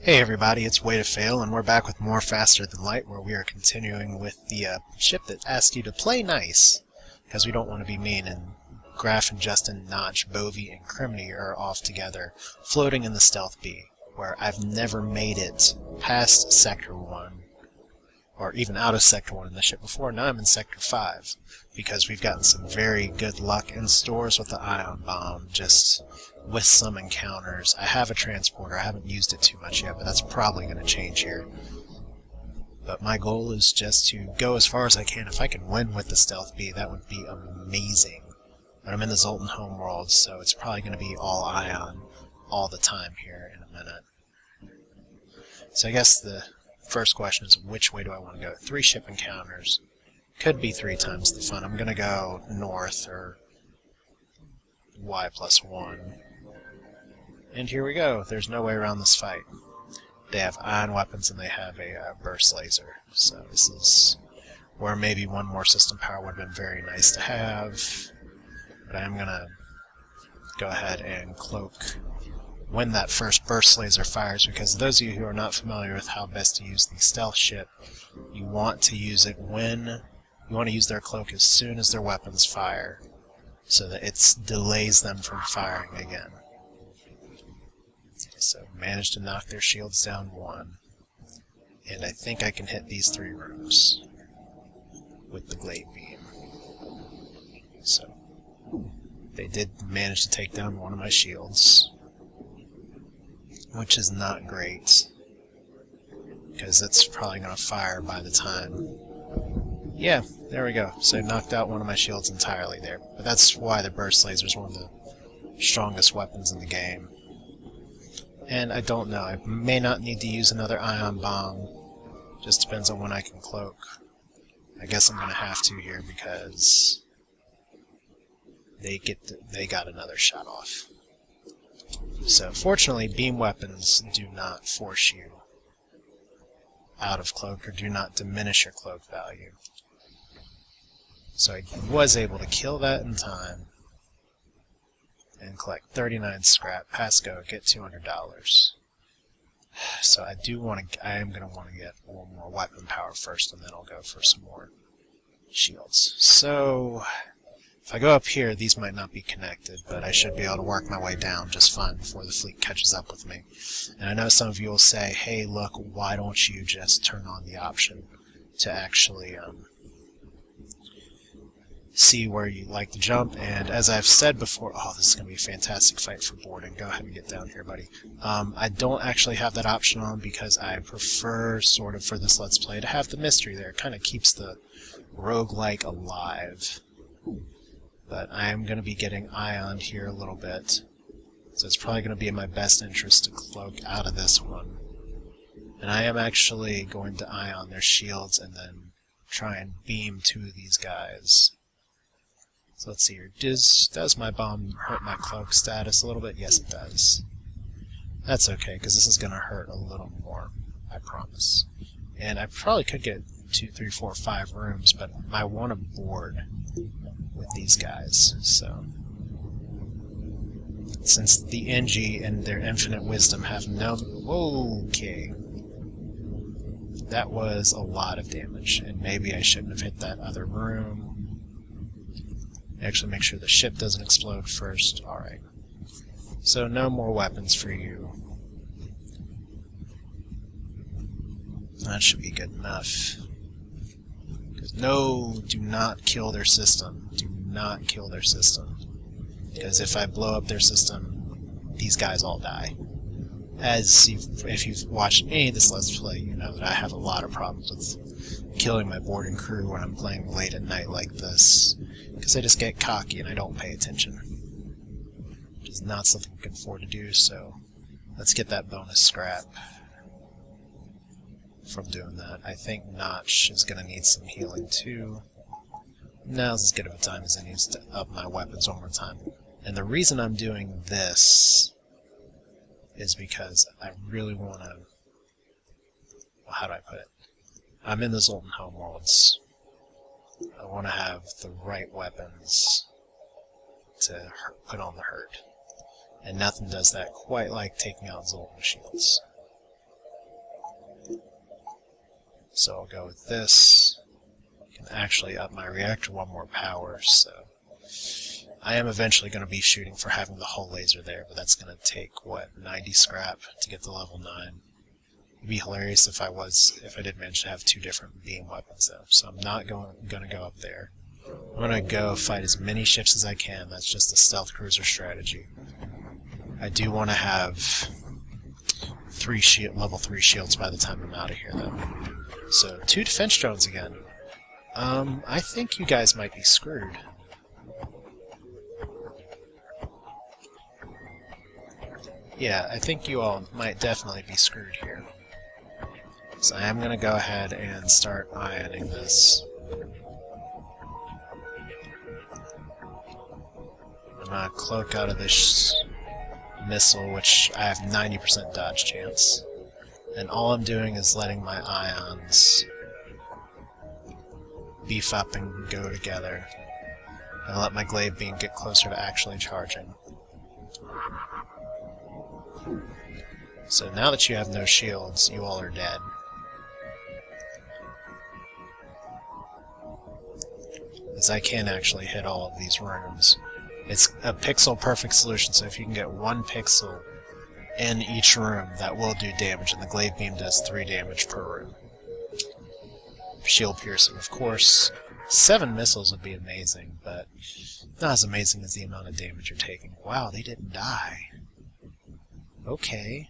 Hey everybody, it's FTL, and we're back with more Faster Than Light, where we are continuing with the ship that asks you to play nice, because we don't want to be mean, and Graf and Justin, Notch, Bovey, and Criminy are off together, floating in the Stealth B, where I've never made it past Sector 1, or even out of Sector 1 in the ship before. Now I'm in Sector 5, because we've gotten some very good luck in stores with the ion bomb, just with some encounters. I have a transporter. I haven't used it too much yet, but that's probably going to change here. But my goal is just to go as far as I can. If I can win with the Stealth B, that would be amazing. But I'm in the Zoltan homeworld, so it's probably going to be all ion all the time here in a minute. So I guess the first question is, which way do I want to go? 3 ship encounters. Could be 3 times the fun. I'm going to go north, or Y+1. And here we go. There's no way around this fight. They have ion weapons and they have a burst laser. So this is where maybe one more system power would have been very nice to have. But I'm going to go ahead and cloak when that first burst laser fires, because those of you who are not familiar with how best to use the stealth ship, you want to use it when you want to use their cloak as soon as their weapons fire, so that it delays them from firing again. So managed to knock their shields down 1, and I think I can hit these 3 rooms with the glade beam. So they did manage to take down one of my shields, which is not great, because it's probably going to fire by the time. Yeah, there we go. So I knocked out one of my shields entirely there. But that's why the burst laser is one of the strongest weapons in the game. And I don't know, I may not need to use another ion bomb. Just depends on when I can cloak. I guess I'm going to have to here, because they got another shot off. So fortunately, beam weapons do not force you out of cloak, or do not diminish your cloak value. So I was able to kill that in time and collect 39 scrap, pass go, get $200. So I am going to want to get a little more weapon power first, and then I'll go for some more shields. So if I go up here, these might not be connected, but I should be able to work my way down just fine before the fleet catches up with me. And I know some of you will say, hey, look, why don't you just turn on the option to actually see where you like to jump? And as I've said before, oh, this is going to be a fantastic fight for boarding. Go ahead and get down here, buddy. I don't actually have that option on, because I prefer, sort of, for this Let's Play, to have the mystery there. It kind of keeps the roguelike alive. But I am going to be getting ioned here a little bit, so it's probably going to be in my best interest to cloak out of this one. And I am actually going to ion their shields and then try and beam 2 of these guys. So let's see here. Does my bomb hurt my cloak status a little bit? Yes, it does. That's okay, because this is going to hurt a little more, I promise. And I probably could get 2, 3, 4, 5 rooms, but I want to board with these guys. So since the NG and their infinite wisdom have no... Okay. That was a lot of damage, and maybe I shouldn't have hit that other room. Actually, make sure the ship doesn't explode first. Alright. So no more weapons for you. That should be good enough. No, do not kill their system. Do not kill their system. Because if I blow up their system, these guys all die. If you've watched any of this Let's Play, you know that I have a lot of problems with killing my boarding crew when I'm playing late at night like this, because I just get cocky and I don't pay attention. Which is not something I can afford to do, so let's get that bonus scrap from doing that. I think Notch is going to need some healing too. Now's as good of a time as it needs to up my weapons one more time. And the reason I'm doing this is because I really want to... Well, how do I put it? I'm in the Zoltan homeworlds. I want to have the right weapons to put on the hurt. And nothing does that quite like taking out Zoltan shields. So I'll go with this. I can actually up my reactor one more power, so I am eventually going to be shooting for having the hull laser there, but that's going to take, what, 90 scrap to get to level 9. It'd be hilarious if I did manage to have 2 different beam weapons though, so I'm not going to go up there. I'm going to go fight as many ships as I can. That's just a stealth cruiser strategy. I do want to have level 3 shields by the time I'm out of here though. So 2 defense drones again. I think you guys might be screwed. Yeah, I think you all might definitely be screwed here. So I am going to go ahead and start ioning this. I'm going to cloak out of this missile, which I have 90% dodge chance. And all I'm doing is letting my ions beef up and go together. And let my glaive beam get closer to actually charging. So now that you have no shields, you all are dead. As I can actually hit all of these rooms. It's a pixel-perfect solution, so if you can get 1 pixel in each room, that will do damage, and the glaive beam does 3 damage per room. Shield piercing, of course. 7 missiles would be amazing, but not as amazing as the amount of damage you're taking. Wow, they didn't die. Okay.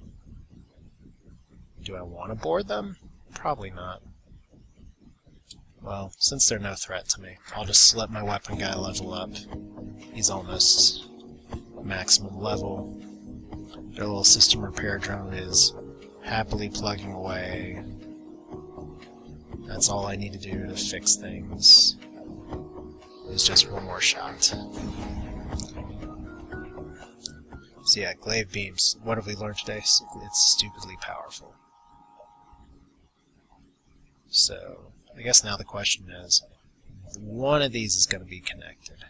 Do I want to board them? Probably not. Well, since they're no threat to me, I'll just let my weapon guy level up. He's almost maximum level. Their little system repair drone is happily plugging away. That's all I need to do to fix things. Is just 1 more shot. So yeah, glaive beams. What have we learned today? It's stupidly powerful. So, I guess now the question is, one of these is going to be connected.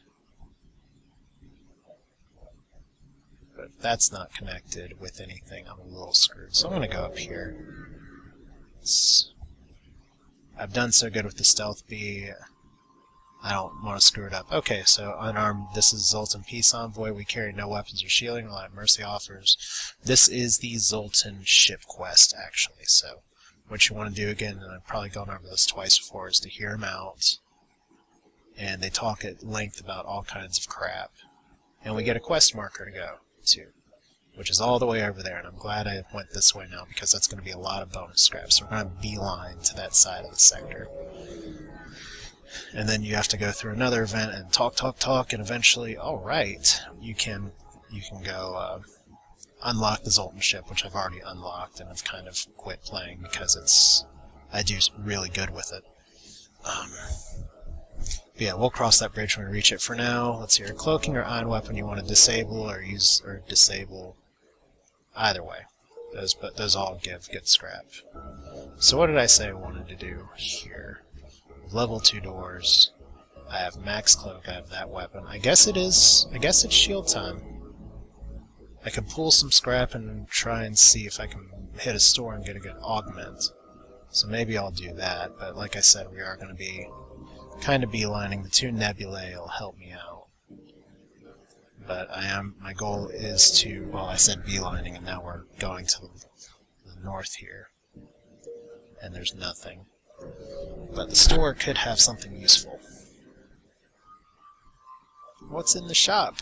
But if that's not connected with anything, I'm a little screwed. So I'm going to go up here. I've done so good with the stealth bee, I don't want to screw it up. Okay, so unarmed, this is Zoltan Peace Envoy. We carry no weapons or shielding, rely on mercy offers. This is the Zoltan ship quest, actually. So what you want to do, again, and I've probably gone over this twice before, is to hear them out. And they talk at length about all kinds of crap. And we get a quest marker to go to, which is all the way over there. And I'm glad I went this way now, because that's going to be a lot of bonus scraps. So we're going to beeline to that side of the sector. And then you have to go through another event and talk, and eventually, alright, you can go unlock the Zoltan ship, which I've already unlocked, and I've kind of quit playing because I do really good with it. But yeah, we'll cross that bridge when we reach it. For now, let's see, your cloaking or ion weapon you want to disable or use, or disable, either way. Those all give good scrap. So what did I say I wanted to do here? Level 2 doors. I have max cloak, I have that weapon. I guess it's shield time. I can pull some scrap and try and see if I can hit a store and get a good augment. So maybe I'll do that, but like I said, we are going to be kind of beelining. The 2 nebulae will help me out. But my goal is to, well, I said beelining, and now we're going to the north here. And there's nothing. But the store could have something useful. What's in the shop?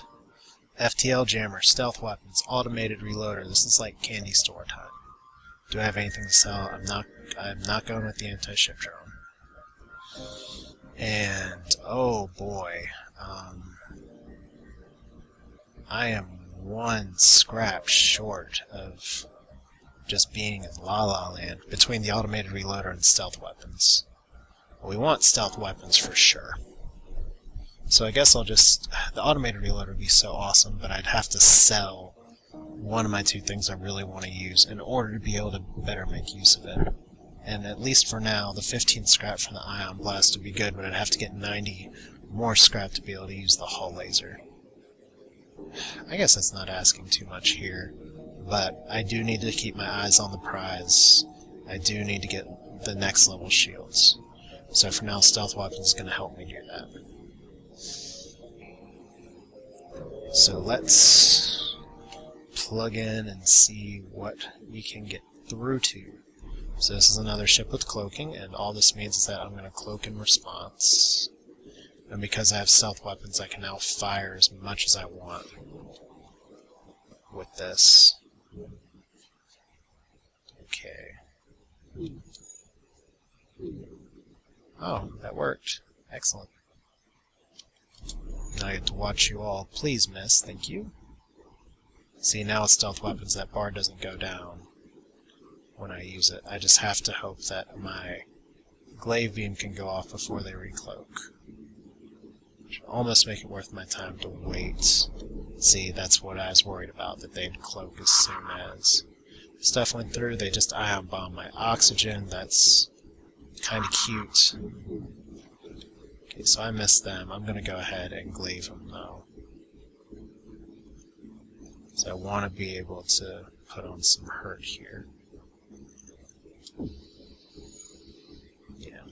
FTL jammer, stealth weapons, automated reloader. This is like candy store time. Do I have anything to sell? I'm not going with the anti-ship drone. And oh boy, I am 1 scrap short of just being in La La Land between the automated reloader and stealth weapons. Well, we want stealth weapons for sure. So I guess I'll just... The automated reloader would be so awesome, but I'd have to sell one of my 2 things I really want to use in order to be able to better make use of it. And at least for now, the 15 scrap from the ion blast would be good, but I'd have to get 90 more scrap to be able to use the hull laser. I guess that's not asking too much here. But I do need to keep my eyes on the prize. I do need to get the next level shields. So for now, stealth weapon is going to help me do that. So let's plug in and see what we can get through to. So this is another ship with cloaking, and all this means is that I'm going to cloak in response. And because I have stealth weapons, I can now fire as much as I want with this. Okay. Oh, that worked. Excellent. Now I get to watch you all. Please miss. Thank you. See, now with stealth weapons, that bar doesn't go down when I use it. I just have to hope that my glaive beam can go off before they recloak. Which will almost make it worth my time to wait. See, that's what I was worried about, that they'd cloak as soon as stuff went through. They just ion bomb my oxygen. That's kind of cute. Okay, so I missed them. I'm going to go ahead and glaive them, though. So I want to be able to put on some hurt here. Yeah.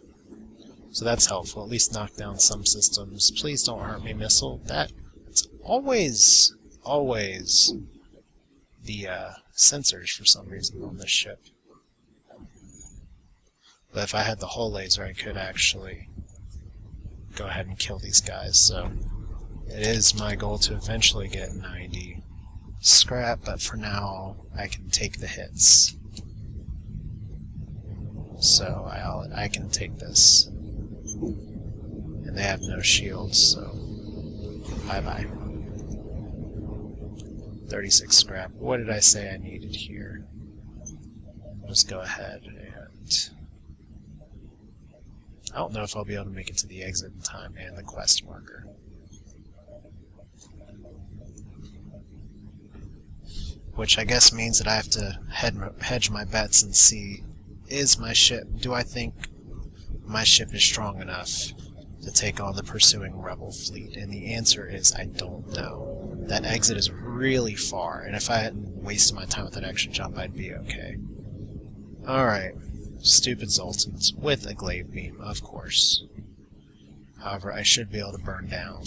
So that's helpful. At least knock down some systems. Please don't hurt me, missile. It's always the sensors for some reason on this ship. But if I had the hull laser, I could actually go ahead and kill these guys. So it is my goal to eventually get 90 scrap, but for now I can take the hits. So I can take this. And they have no shields, so bye-bye. 36 scrap. What did I say I needed here? I'll just go ahead and... I don't know if I'll be able to make it to the exit in time and the quest marker. Which I guess means that I have to hedge my bets and see, do I think my ship is strong enough to take on the pursuing rebel fleet? And the answer is I don't know. That exit is really far, and if I hadn't wasted my time with that extra jump, I'd be okay. Alright. Stupid Zoltans, with a glaive beam, of course. However, I should be able to burn down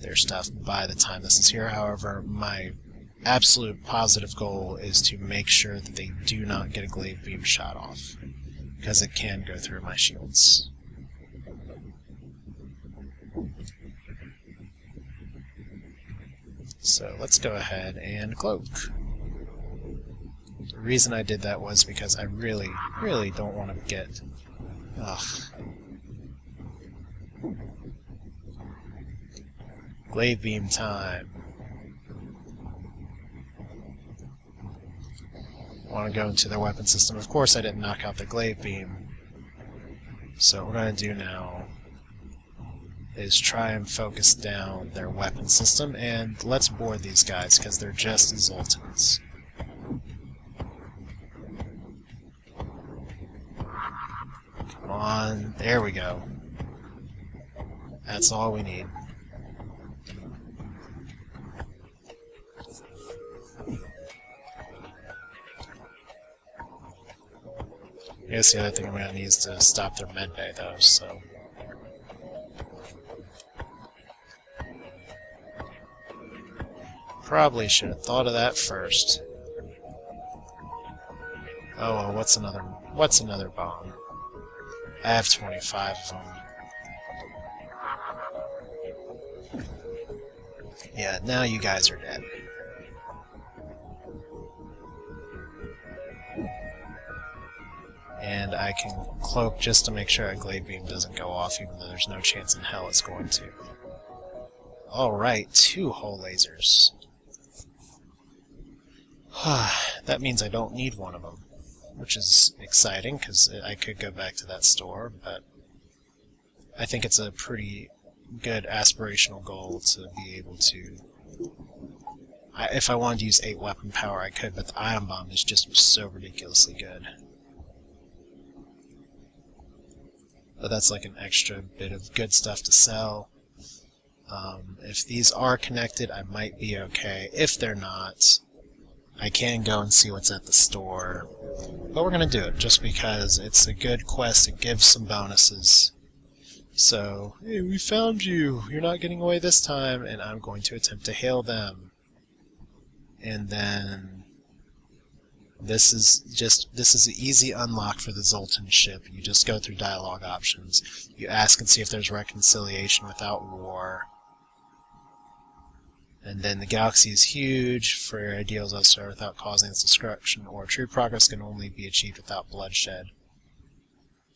their stuff by the time this is here. However, my absolute positive goal is to make sure that they do not get a glaive beam shot off, because it can go through my shields. So let's go ahead and cloak. The reason I did that was because I really don't want to get... Ugh. Glaive beam time. I want to go into their weapon system. Of course I didn't knock out the glaive beam. So what we're going to do now is try and focus down their weapon system, and let's board these guys, because they're just Zoltans. Come on, there we go. That's all we need. I guess the other thing I'm going to need is to stop their medbay, though, so... Probably should have thought of that first. Oh well, what's another bomb? I have 25 of them. Yeah, now you guys are dead. And I can cloak just to make sure a glaive beam doesn't go off, even though there's no chance in hell it's going to. Alright, 2 hull lasers. That means I don't need one of them, which is exciting, because I could go back to that store, but I think it's a pretty good aspirational goal to be able to... if I wanted to use 8 weapon power, I could, but the ion bomb is just so ridiculously good. But that's like an extra bit of good stuff to sell. If these are connected, I might be okay. If they're not, I can go and see what's at the store But we're going to do it just because it's a good quest. It gives some bonuses. So, hey, we found you. You're not getting away this time, and I'm going to attempt to hail them. And then this is an easy unlock for the Zoltan ship. You just go through dialogue options. You ask and see if there's reconciliation without war. And then the galaxy is huge for ideals elsewhere without causing its destruction, or true progress can only be achieved without bloodshed.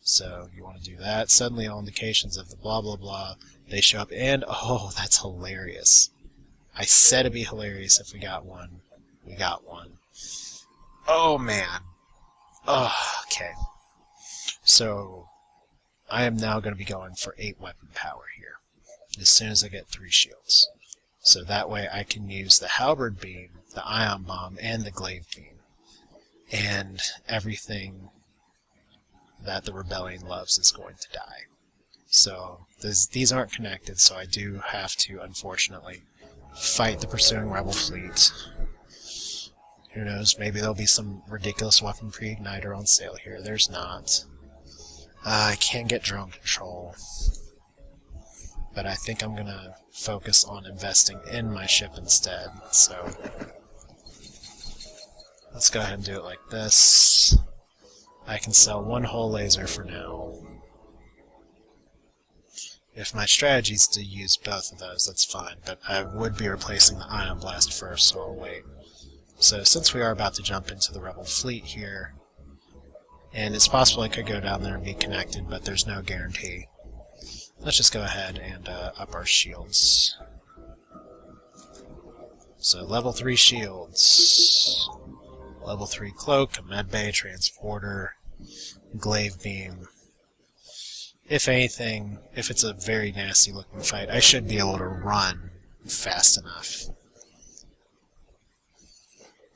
So you want to do that. Suddenly all indications of the blah blah blah, they show up, and oh, that's hilarious. I said it'd be hilarious if we got one. We got one. Oh man. Oh, okay. So I am now going to be going for 8 weapon power here, as soon as I get 3 shields. So that way I can use the halberd beam, the ion bomb, and the glaive beam. And everything that the rebellion loves is going to die. So these aren't connected, so I do have to, unfortunately, fight the pursuing rebel fleet. Who knows, maybe there'll be some ridiculous weapon pre-igniter on sale here. There's not. I can't get drone control. But I think I'm going to focus on investing in my ship instead. So let's go ahead and do it like this. I can sell 1 whole laser for now. If my strategy is to use both of those, that's fine. But I would be replacing the ion blast first, so I'll wait. So since we are about to jump into the rebel fleet here, and it's possible I could go down there and be connected, but there's no guarantee. Let's just go ahead and up our shields. So level 3 shields, level 3 cloak, a medbay, transporter, glaive beam. If anything, if it's a very nasty looking fight, I should be able to run fast enough.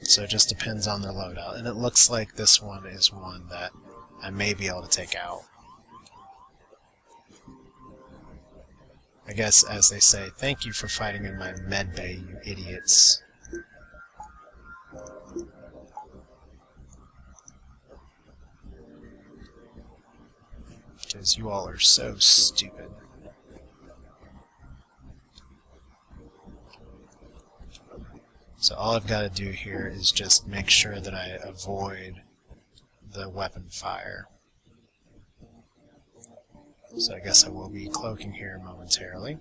So it just depends on their loadout. And it looks like this one is one that I may be able to take out. I guess, as they say, thank you for fighting in my medbay, you idiots. Because you all are so stupid. So all I've got to do here is just make sure that I avoid the weapon fire. So I guess I will be cloaking here momentarily.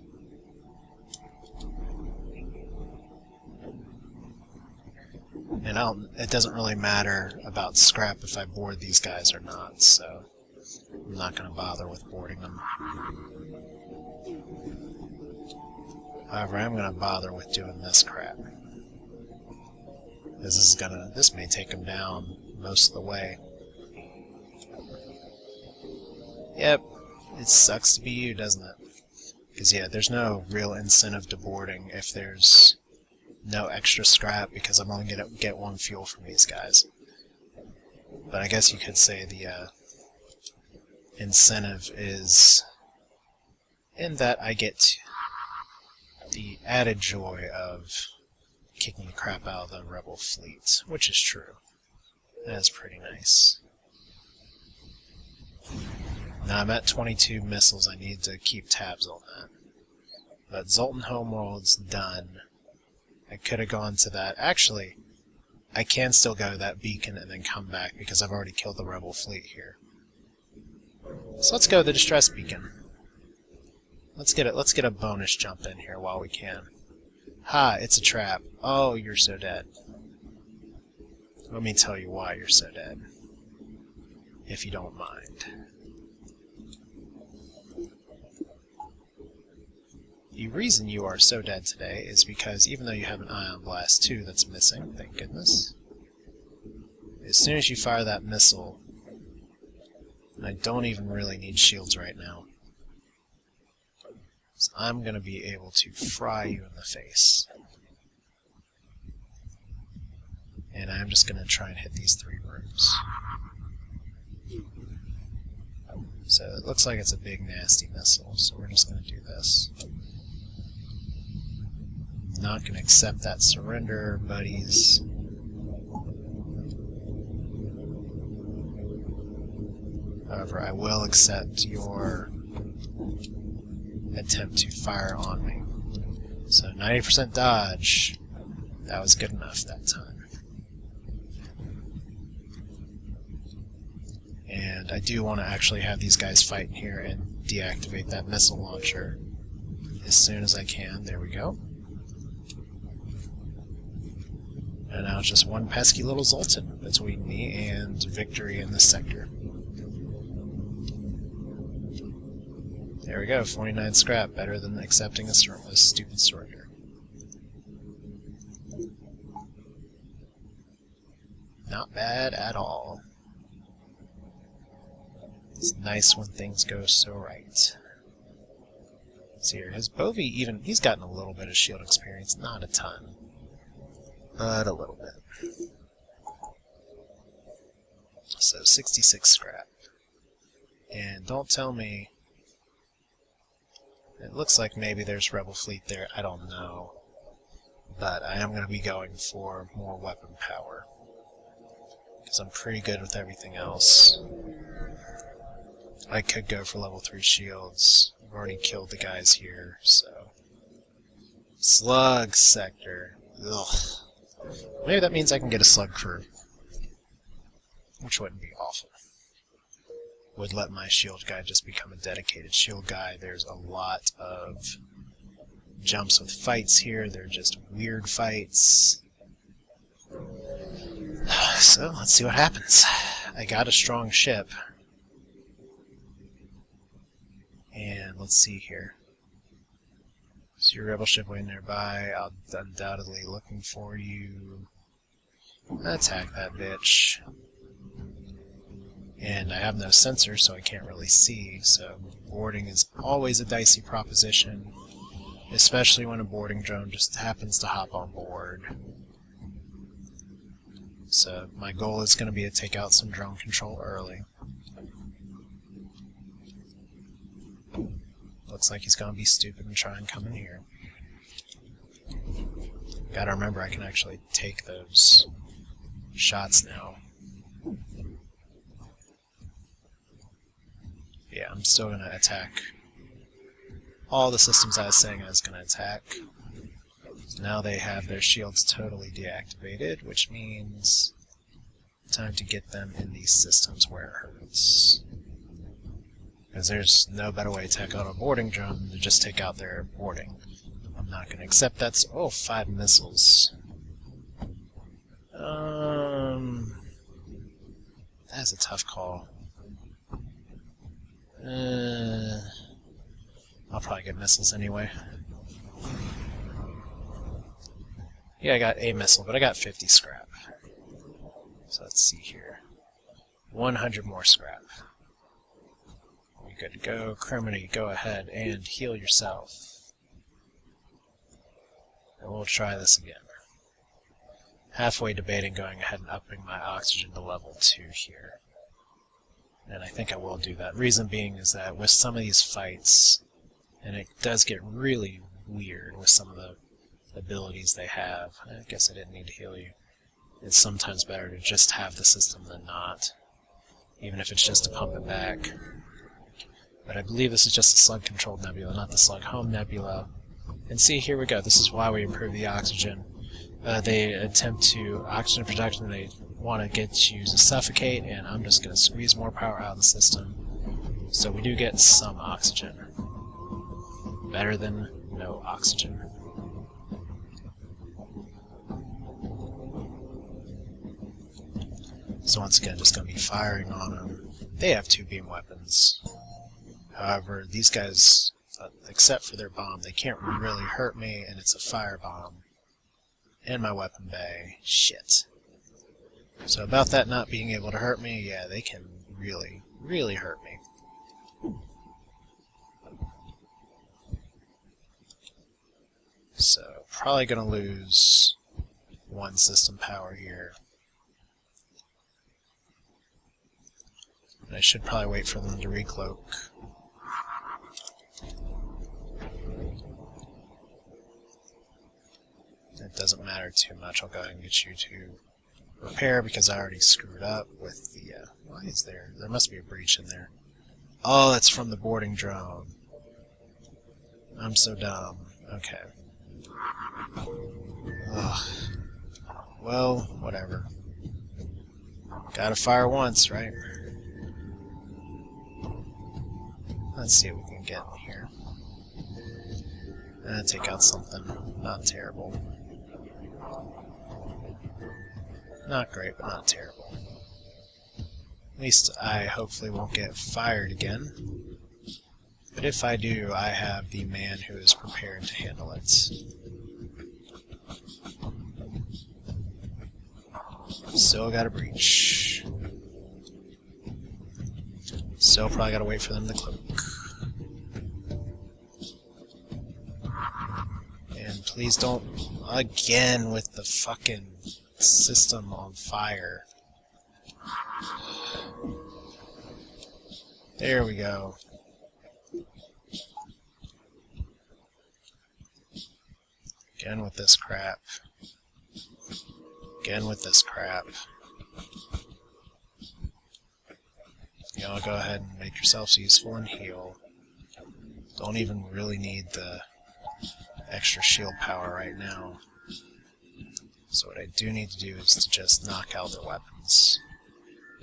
And it doesn't really matter about scrap if I board these guys or not, so I'm not going to bother with boarding them. However, I am going to bother with doing this crap. Because this may take them down most of the way. Yep. It sucks to be you, doesn't it? Because, yeah, there's no real incentive to boarding if there's no extra scrap, because I'm only going to get 1 fuel from these guys. But I guess you could say the incentive is in that I get the added joy of kicking the crap out of the rebel fleet, which is true. That is pretty nice. Now I'm at 22 missiles. I need to keep tabs on that. But Zoltan Homeworld's done. I could have gone to that. Actually, I can still go to that beacon and then come back because I've already killed the rebel fleet here. So let's go to the distress beacon. Let's get a bonus jump in here while we can. Ha! It's a trap. Oh, you're so dead. Let me tell you why you're so dead, if you don't mind. The reason you are so dead today is because even though you have an Ion Blast 2 that's missing, thank goodness, as soon as you fire that missile, and I don't even really need shields right now, so I'm going to be able to fry you in the face. And I'm just going to try and hit these 3 rooms. So it looks like it's a big nasty missile, so we're just going to do this. Not going to accept that surrender, buddies. However, I will accept your attempt to fire on me. So 90% dodge. That was good enough that time. And I do want to actually have these guys fight in here and deactivate that missile launcher as soon as I can. There we go. And now it's just one pesky little Zoltan between me and victory in this sector. There we go, 49 scrap, better than accepting a stupid surrender. Not bad at all. It's nice when things go so right. See here, his Bovie he's gotten a little bit of shield experience, not a ton, but a little bit. So 66 scrap. And don't tell me, it looks like maybe there's Rebel fleet there, I don't know. But I am going to be going for more weapon power, because I'm pretty good with everything else. I could go for level 3 shields. I've already killed the guys here, so... Slug sector. Ugh. Maybe that means I can get a slug crew, which wouldn't be awful. Would let my shield guy just become a dedicated shield guy. There's a lot of jumps with fights here. They're just weird fights. So, let's see what happens. I got a strong ship. And let's see here. So your rebel ship way nearby. I'll undoubtedly looking for you. Attack that bitch. And I have no sensor, so I can't really see. So boarding is always a dicey proposition, especially when a boarding drone just happens to hop on board. So my goal is going to be to take out some drone control early. Looks like he's going to be stupid and try and come in here. Gotta remember I can actually take those shots now. Yeah, I'm still going to attack all the systems I was saying I was going to attack. Now they have their shields totally deactivated, which means time to get them in these systems where it hurts. Because there's no better way to take out a boarding drone than to just take out their boarding. I'm not going to accept that. Oh, 5 missiles. That's a tough call. I'll probably get missiles anyway. Yeah, I got a missile, but I got 50 scrap. So let's see here. 100 more scrap. You're good to go. Criminy, go ahead and heal yourself. And we'll try this again. Halfway debating going ahead and upping my oxygen to level 2 here. And I think I will do that. Reason being is that with some of these fights, and it does get really weird with some of the abilities they have. I guess I didn't need to heal you. It's sometimes better to just have the system than not, even if it's just to pump it back. But I believe this is just a slug-controlled nebula, not the slug-home nebula. And see, here we go. This is why we improve the oxygen. They attempt to oxygen production. They want to get you to suffocate, and I'm just going to squeeze more power out of the system. So we do get some oxygen. Better than no oxygen. So once again, just going to be firing on them. They have 2 beam weapons. However, these guys, except for their bomb, they can't really hurt me, and it's a fire bomb in my weapon bay. Shit. So about that not being able to hurt me, yeah, they can really, really hurt me. So, probably going to lose 1 system power here. And I should probably wait for them to recloak. It doesn't matter too much. I'll go ahead and get you to repair because I already screwed up with the Why is there? There must be a breach in there. Oh, that's from the boarding drone. I'm so dumb. Okay. Ugh. Well, whatever. Gotta fire once, right? Let's see what we can get in here. Take out something not terrible. Not great, but not terrible. At least I hopefully won't get fired again. But if I do, I have the man who is prepared to handle it. Still got a breach. Still probably gotta wait for them to cloak. And please don't again with the fucking system on fire. There we go. Again with this crap. Again with this crap. You know, go ahead and make yourselves useful and heal. Don't even really need the extra shield power right now. So what I do need to do is to just knock out their weapons.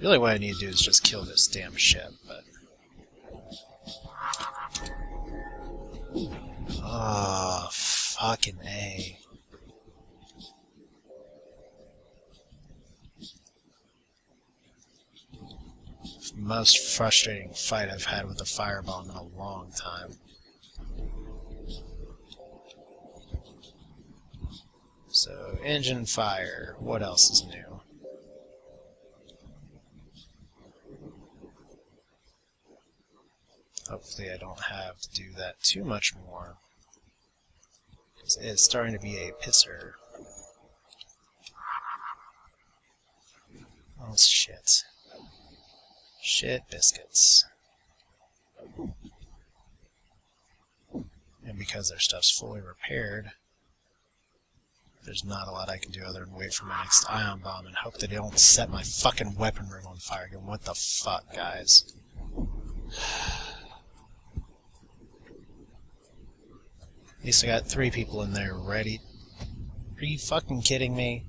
Really what I need to do is just kill this damn ship, but... Oh, fucking A. Most frustrating fight I've had with a firebomb in a long time. So, engine fire. What else is new? Hopefully I don't have to do that too much more. Because it is starting to be a pisser. Oh shit. Shit biscuits. And because their stuff's fully repaired, there's not a lot I can do other than wait for my next ion bomb and hope that they don't set my fucking weapon room on fire again. What the fuck, guys? At least I got 3 people in there ready. Are you fucking kidding me?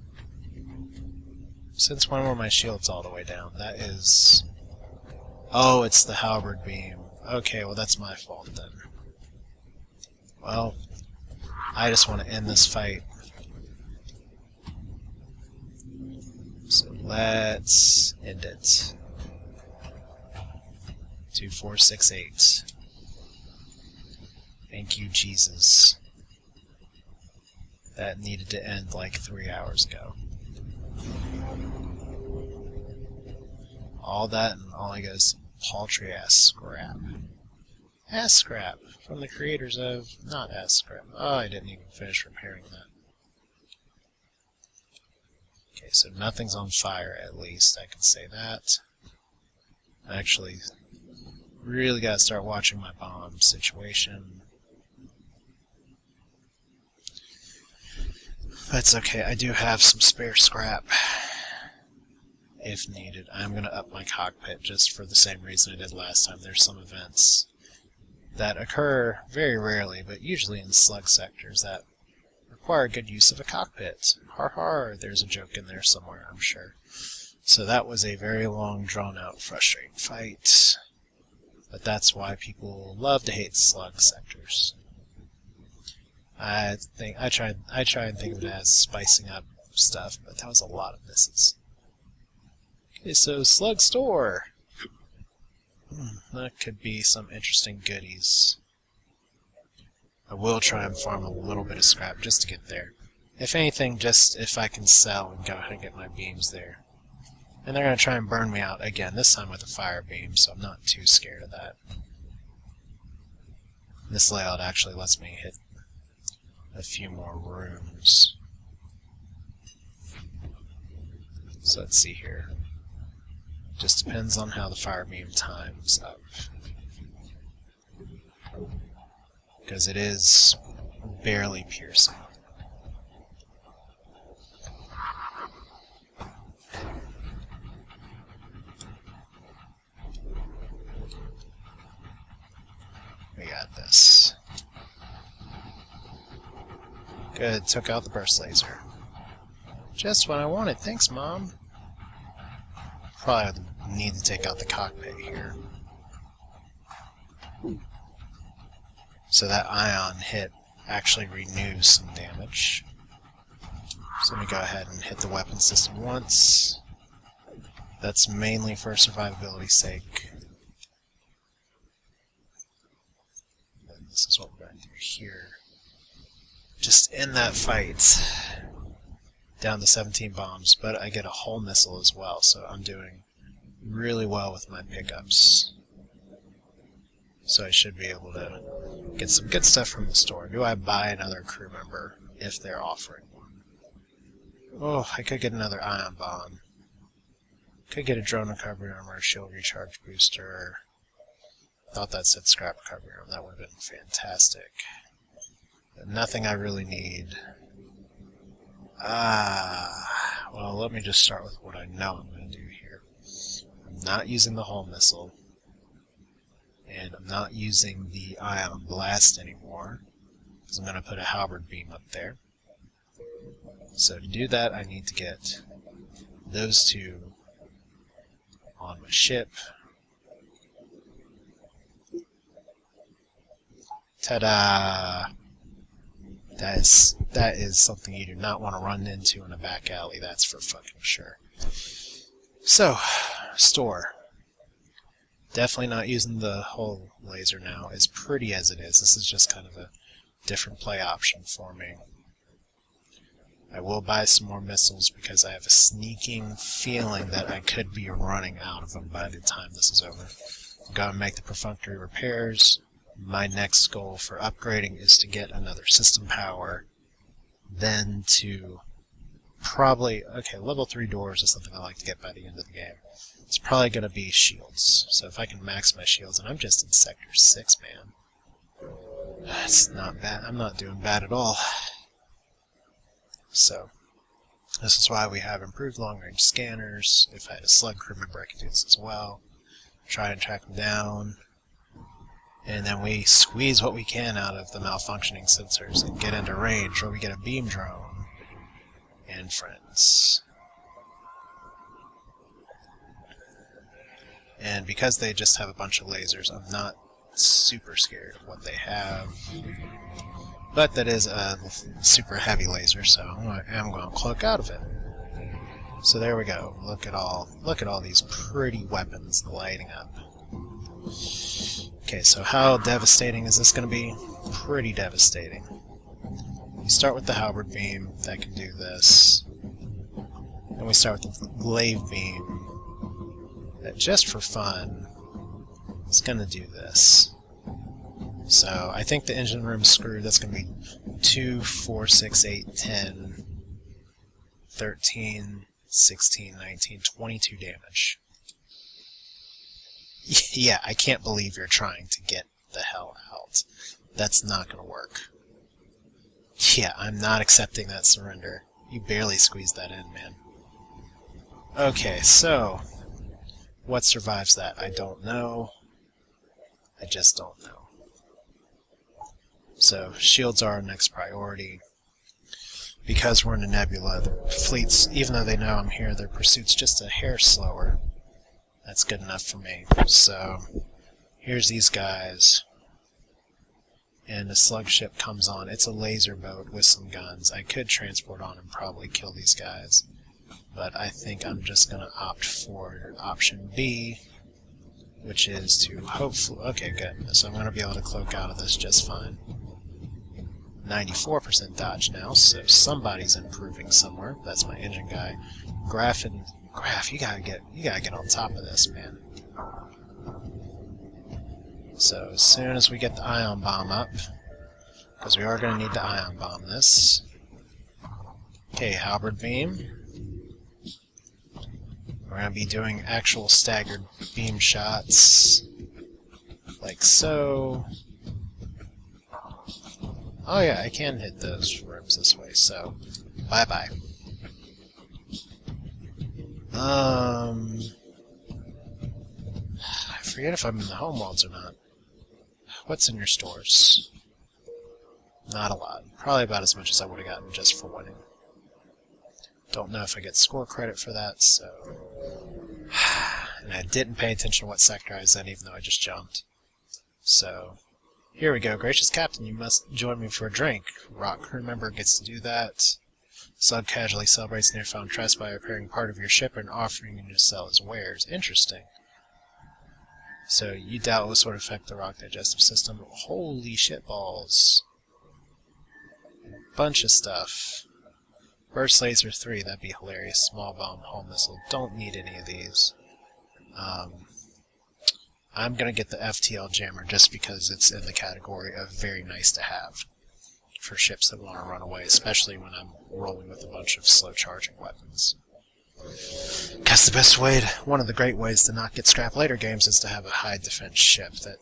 Since when were my shields all the way down? That is... Oh, it's the halberd beam. Okay, well that's my fault then. Well, I just want to end this fight. So let's end it. 2468. Thank you, Jesus. That needed to end like 3 hours ago. All that and all I got is paltry ass scrap. Ass scrap from the creators of not ass scrap. Oh, I didn't even finish repairing that. Okay, so nothing's on fire at least, I can say that. I actually really gotta start watching my bomb situation. That's okay, I do have some spare scrap. If needed. I'm going to up my cockpit just for the same reason I did last time. There's some events that occur very rarely, but usually in slug sectors that require good use of a cockpit. Har har, there's a joke in there somewhere, I'm sure. So that was a very long, drawn-out, frustrating fight. But that's why people love to hate slug sectors. I try and think of it as spicing up stuff, but that was a lot of misses. Okay, so slug store. That could be some interesting goodies. I will try and farm a little bit of scrap just to get there. If anything, just if I can sell and go ahead and get my beams there. And they're going to try and burn me out again, this time with a fire beam, so I'm not too scared of that. This layout actually lets me hit a few more rooms. So let's see here. Just depends on how the fire beam times up. Because it is barely piercing. got this. Good, took out the burst laser. Just what I wanted, thanks Mom. Probably need to take out the cockpit here. So that ion hit actually renews some damage. So let me go ahead and hit the weapon system once. That's mainly for survivability's sake. And this is what we're going to do here. Just end that fight. Down to 17 bombs, but I get a hull missile as well, so I'm doing really well with my pickups. So I should be able to get some good stuff from the store. Do I buy another crew member if they're offering one? Oh, I could get another ion bomb. Could get a drone recovery armor, shield recharge booster. Thought that said scrap recovery armor. That would have been fantastic. But nothing I really need. Well, let me just start with what I know I'm going to do here. I'm not using the hull missile. And I'm not using the ion blast anymore, because I'm going to put a halberd beam up there. So to do that, I need to get those two on my ship. Ta-da! That is something you do not want to run into in a back alley, that's for fucking sure. So, store. Definitely not using the hull laser now, as pretty as it is. This is just kind of a different play option for me. I will buy some more missiles because I have a sneaking feeling that I could be running out of them by the time this is over. I'm going to make the perfunctory repairs. My next goal for upgrading is to get another system power, then to probably, okay, level 3 doors is something I like to get by the end of the game. It's probably going to be shields, so if I can max my shields, and I'm just in Sector 6, man. It's not bad, I'm not doing bad at all. So, this is why we have improved long-range scanners. If I had a slug crew member, I could do this as well. Try and track them down. And then we squeeze what we can out of the malfunctioning sensors and get into range where we get a beam drone and friends. And because they just have a bunch of lasers, I'm not super scared of what they have. But that is a super heavy laser, so I'm going to cloak out of it. So there we go. Look at all these pretty weapons lighting up. Okay, so how devastating is this going to be? Pretty devastating. You start with the halberd beam, that can do this. Then we start with the glaive beam, that just for fun is going to do this. So I think the engine room's screwed. That's going to be 2, 4, 6, 8, 10, 13, 16, 19, 22 damage. Yeah, I can't believe you're trying to get the hell out. That's not going to work. Yeah, I'm not accepting that surrender. You barely squeezed that in, man. Okay, so what survives that? I don't know. I just don't know. So, shields are our next priority. Because we're in a nebula, the fleets, even though they know I'm here, their pursuit's just a hair slower. That's good enough for me. So, here's these guys. And a slug ship comes on. It's a laser boat with some guns. I could transport on and probably kill these guys. But I think I'm just going to opt for option B, which is to hopefully... Okay, good. So I'm going to be able to cloak out of this just fine. 94% dodge now, so somebody's improving somewhere. That's my engine guy. Graf, you gotta get on top of this, man. So as soon as we get the ion bomb up, because we are going to need to ion bomb this. Okay, halberd beam. We're going to be doing actual staggered beam shots, like so. Oh yeah, I can hit those rooms this way, so bye-bye. I forget if I'm in the home worlds or not. What's in your stores? Not a lot. Probably about as much as I would have gotten just for winning. Don't know if I get score credit for that, so... And I didn't pay attention to what sector I was in, even though I just jumped. So, here we go. Gracious Captain, you must join me for a drink. Rock crew member gets to do that. Sub casually celebrates near found trust by repairing part of your ship and offering you to sell as wares. Interesting. So, you doubt what sort of affect the rock digestive system. Holy shitballs. Bunch of stuff. Burst Laser 3, that'd be hilarious. Small bomb, hull missile. Don't need any of these. I'm gonna get the FTL jammer just because it's in the category of very nice to have for ships that want to run away, especially when I'm rolling with a bunch of slow charging weapons. Because the best way, one of the great ways to not get scrapped later games is to have a high defense ship that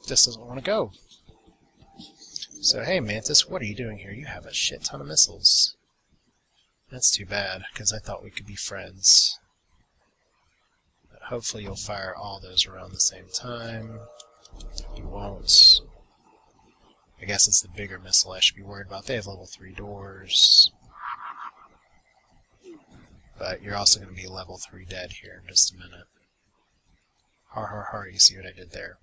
just doesn't want to go. So hey Mantis, what are you doing here? You have a shit ton of missiles. That's too bad, because I thought we could be friends. But hopefully you'll fire all those around the same time. You won't. I guess it's the bigger missile I should be worried about. They have level 3 doors. But you're also going to be level 3 dead here in just a minute. Har har har, you see what I did there?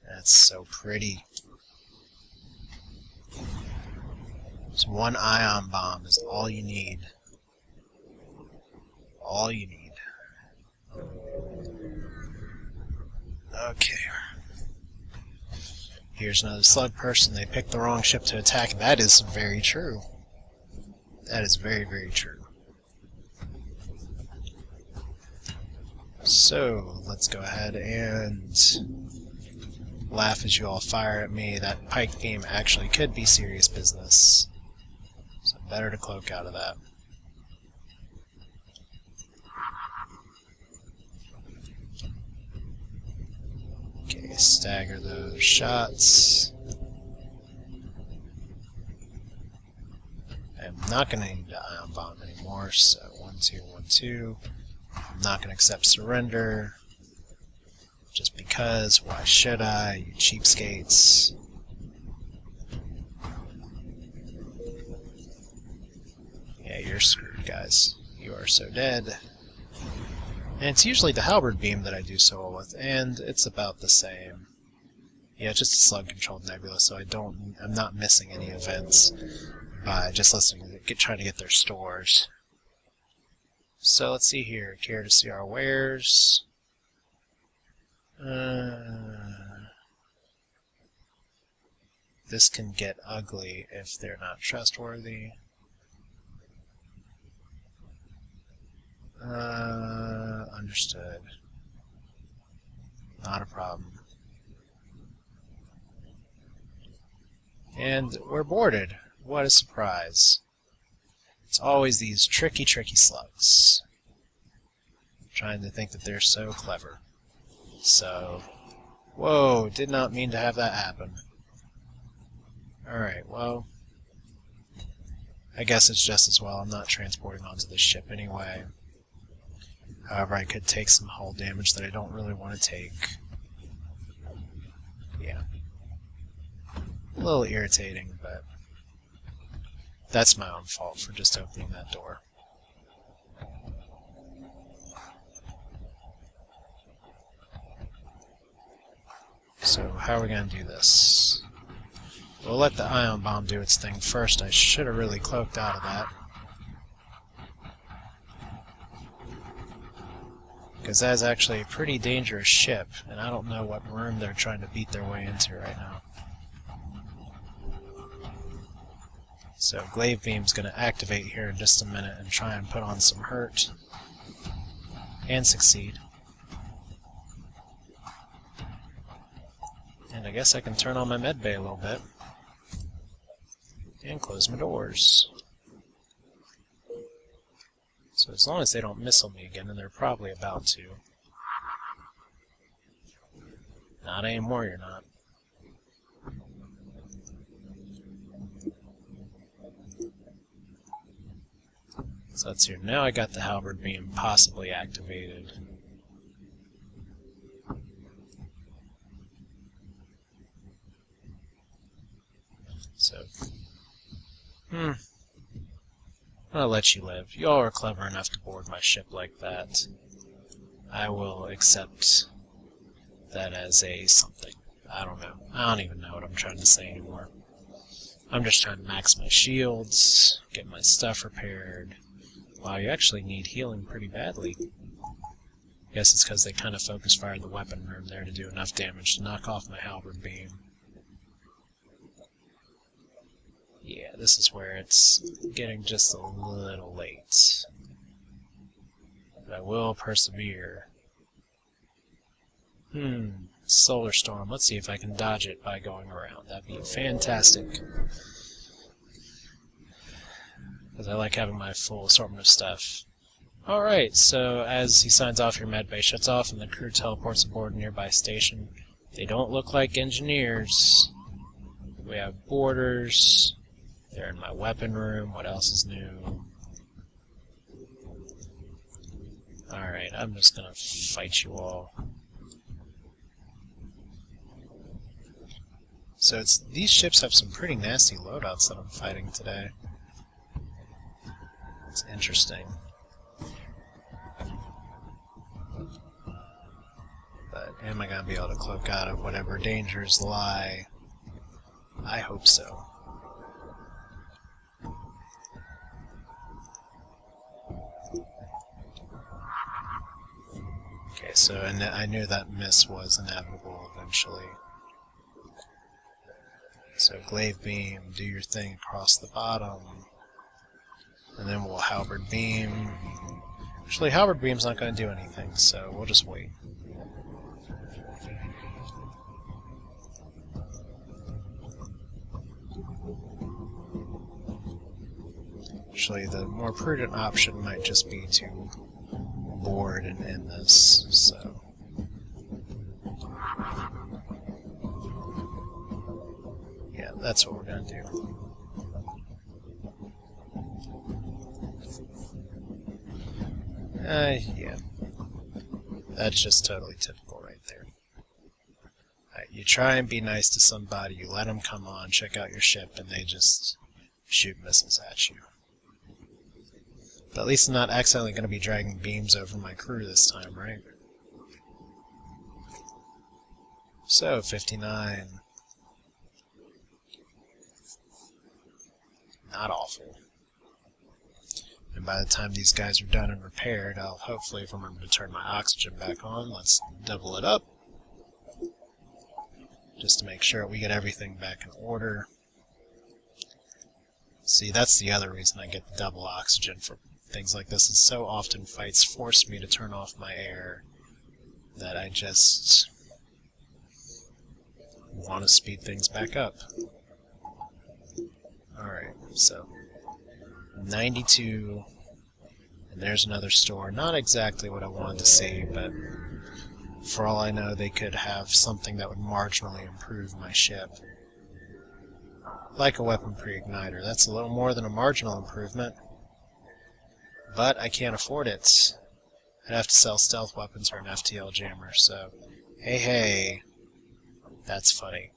That's so pretty. So one ion bomb is all you need. All you need. Okay. Here's another slug person. They picked the wrong ship to attack. That is very true. That is very, very true. So, let's go ahead and laugh as you all fire at me. That pike beam actually could be serious business. So better to cloak out of that. Okay, stagger those shots. I'm not going to need the ion bomb anymore, so 1, 2, 1, 2. I'm not going to accept surrender. Just because, why should I, you cheapskates? Yeah, you're screwed, guys. You are so dead. And it's usually the halberd beam that I do so well with, and it's about the same. Yeah, just a slug-controlled nebula, so I'm not missing any events by just trying to get their stores. So let's see here. Care to see our wares? This can get ugly if they're not trustworthy. Understood. Not a problem. And we're boarded. What a surprise. It's always these tricky, tricky slugs. Trying to think that they're so clever. So, whoa, did not mean to have that happen. Alright, well, I guess it's just as well I'm not transporting onto this ship anyway. However, I could take some hull damage that I don't really want to take. Yeah. A little irritating, but that's my own fault for just opening that door. So, how are we going to do this? We'll let the ion bomb do its thing first. I should have really cloaked out of that. Because that is actually a pretty dangerous ship, and I don't know what room they're trying to beat their way into right now. So Glaive Beam's going to activate here in just a minute and try and put on some hurt. And succeed. And I guess I can turn on my medbay a little bit. And close my doors. So as long as they don't missile me again, and they're probably about to. Not anymore, you're not. So let's see, now I got the halberd beam possibly activated. I'll let you live. You all are clever enough to board my ship like that. I will accept that as a something. I don't know. I don't even know what I'm trying to say anymore. I'm just trying to max my shields, get my stuff repaired. Wow, you actually need healing pretty badly. Guess it's because they kind of focus fired the weapon room there to do enough damage to knock off my halberd beam. Yeah, this is where it's getting just a little late. But I will persevere. Solar storm. Let's see if I can dodge it by going around. That'd be fantastic. Because I like having my full assortment of stuff. Alright, so as he signs off, your medbay shuts off and the crew teleports aboard a nearby station. They don't look like engineers. We have boarders. They're in my weapon room. What else is new? Alright, I'm just gonna fight you all. So these ships have some pretty nasty loadouts that I'm fighting today. It's interesting. But am I going to be able to cloak out of whatever dangers lie? I hope so. Okay, so I knew that miss was inevitable eventually. So glaive beam, do your thing across the bottom. And then we'll halberd beam. Actually, halberd beam's not going to do anything, so we'll just wait. Actually, the more prudent option might just be to board and end this, so... yeah, that's what we're going to do. Yeah. That's just totally typical right there. Alright, you try and be nice to somebody, you let them come on, check out your ship, and they just shoot missiles at you. But at least I'm not accidentally going to be dragging beams over my crew this time, right? So, 59. Not awful. And by the time these guys are done and repaired, I'll hopefully remember to turn my oxygen back on. Let's double it up. Just to make sure we get everything back in order. See, that's the other reason I get the double oxygen for things like this. Is so often fights force me to turn off my air that I just want to speed things back up. Alright, so 92, and there's another store. Not exactly what I wanted to see, but for all I know, they could have something that would marginally improve my ship. Like a weapon pre-igniter. That's a little more than a marginal improvement, but I can't afford it. I'd have to sell stealth weapons or an FTL jammer, so hey, that's funny.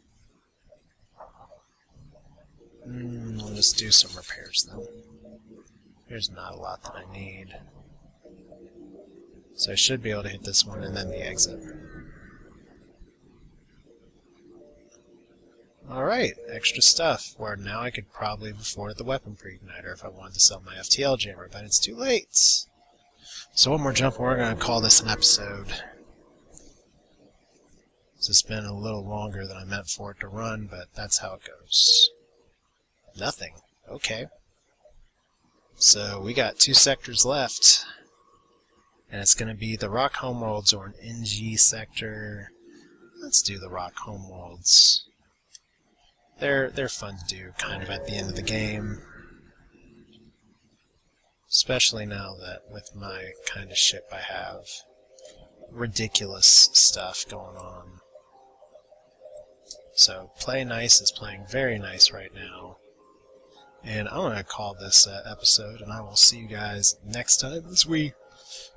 We'll just do some repairs then. There's not a lot that I need. So I should be able to hit this one and then the exit. Alright, extra stuff, where now I could probably afford the weapon pre-igniter if I wanted to sell my FTL jammer, but it's too late. So one more jump and we're going to call this an episode. So it's been a little longer than I meant for it to run, but that's how it goes. Nothing. Okay. So we got 2 sectors left. And it's going to be the Rock Homeworlds or an NG sector. Let's do the Rock Homeworlds. They're fun to do kind of at the end of the game. Especially now that with my kind of ship I have ridiculous stuff going on. So Play Nice is playing very nice right now. And I'm going to call this episode, and I will see you guys next time as we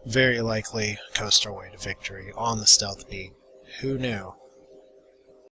very likely coast our way to victory on the stealth beat. Who knew?